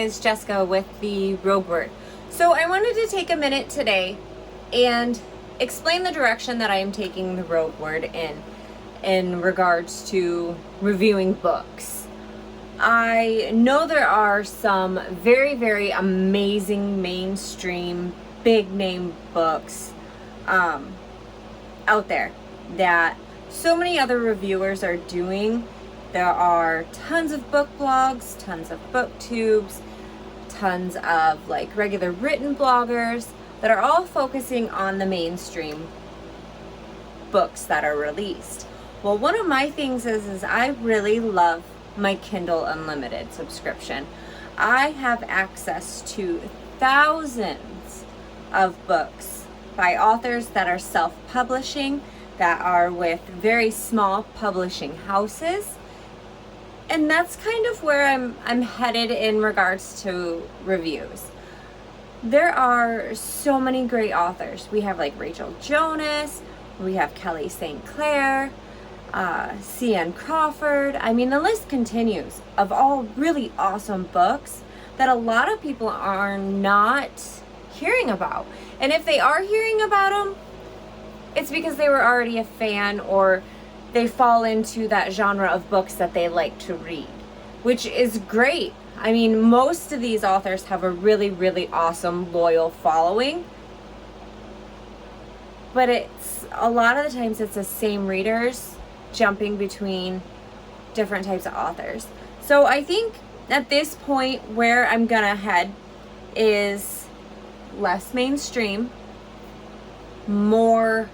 is Jessica with the Rogue Word. So I wanted to take a minute today and explain the direction that I am taking the Rogue Word in regards to reviewing books. I know there are some very, very amazing mainstream big name books out there that so many other reviewers are doing. There are tons of book blogs, tons of booktubes, tons of like regular written bloggers that are all focusing on the mainstream books that are released. Well, one of my things is I really love my Kindle Unlimited subscription. I have access to thousands of books by authors that are self-publishing, that are with very small publishing houses. And that's kind of where I'm headed in regards to reviews. There are so many great authors. We have like Rachel Jonas, we have Kelly St. Clair, C.N. Crawford. I mean, the list continues of all really awesome books that a lot of people are not hearing about. And if they are hearing about them, it's because they were already a fan, or they fall into that genre of books that they like to read, which is great. I mean, most of these authors have a really, really awesome, loyal following. But it's a lot of the times it's the same readers jumping between different types of authors. So I think at this point where I'm gonna head is less mainstream, more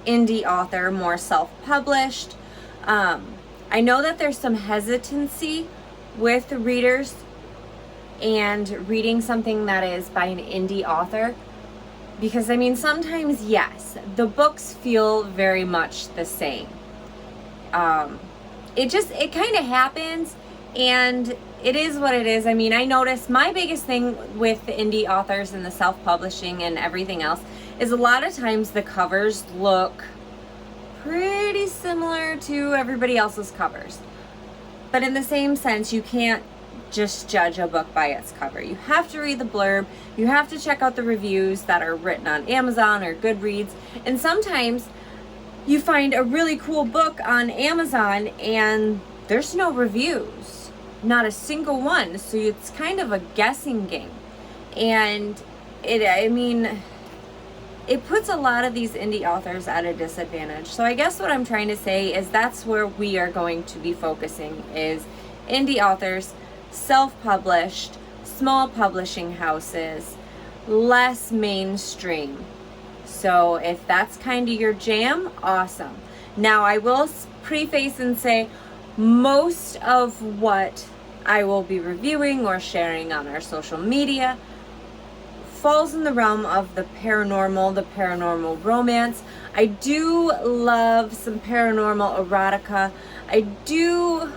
indie author, more self-published. I know that there's some hesitancy with readers and reading something that is by an indie author, because I mean, sometimes, yes, the books feel very much the same. It kind of happens, and it is what it is. I mean, I notice my biggest thing with the indie authors and the self-publishing and everything else is a lot of times the covers look pretty similar to everybody else's covers. But in the same sense, you can't just judge a book by its cover. You have to read the blurb. You have to check out the reviews that are written on Amazon or Goodreads. And sometimes you find a really cool book on Amazon and there's no reviews, not a single one. So it's kind of a guessing game. And it puts a lot of these indie authors at a disadvantage. So I guess what I'm trying to say is that's where we are going to be focusing, is indie authors, self-published, small publishing houses, less mainstream. So if that's kind of your jam, awesome. Now I will preface and say most of what I will be reviewing or sharing on our social media falls in the realm of the paranormal romance. I do love some paranormal erotica. I do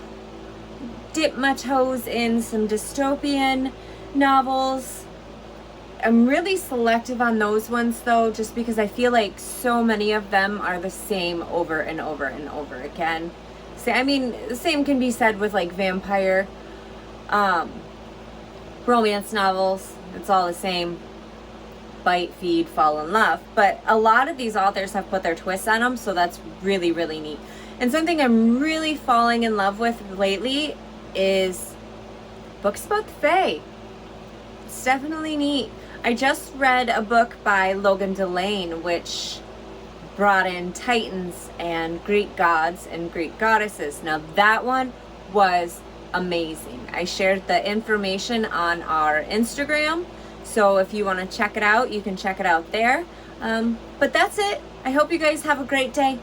dip my toes in some dystopian novels. I'm really selective on those ones though, just because I feel like so many of them are the same over and over and over again. So, I mean, the same can be said with like vampire romance novels. It's all the same. Bite, feed, fall in love. But a lot of these authors have put their twists on them, so that's really, really neat. And something I'm really falling in love with lately is books about the Fae. It's definitely neat. I just read a book by Logan Delane, which brought in Titans and Greek gods and Greek goddesses. Now that one was amazing. I shared the information on our Instagram. So if you want to check it out, you can check it out there. But that's it. I hope you guys have a great day.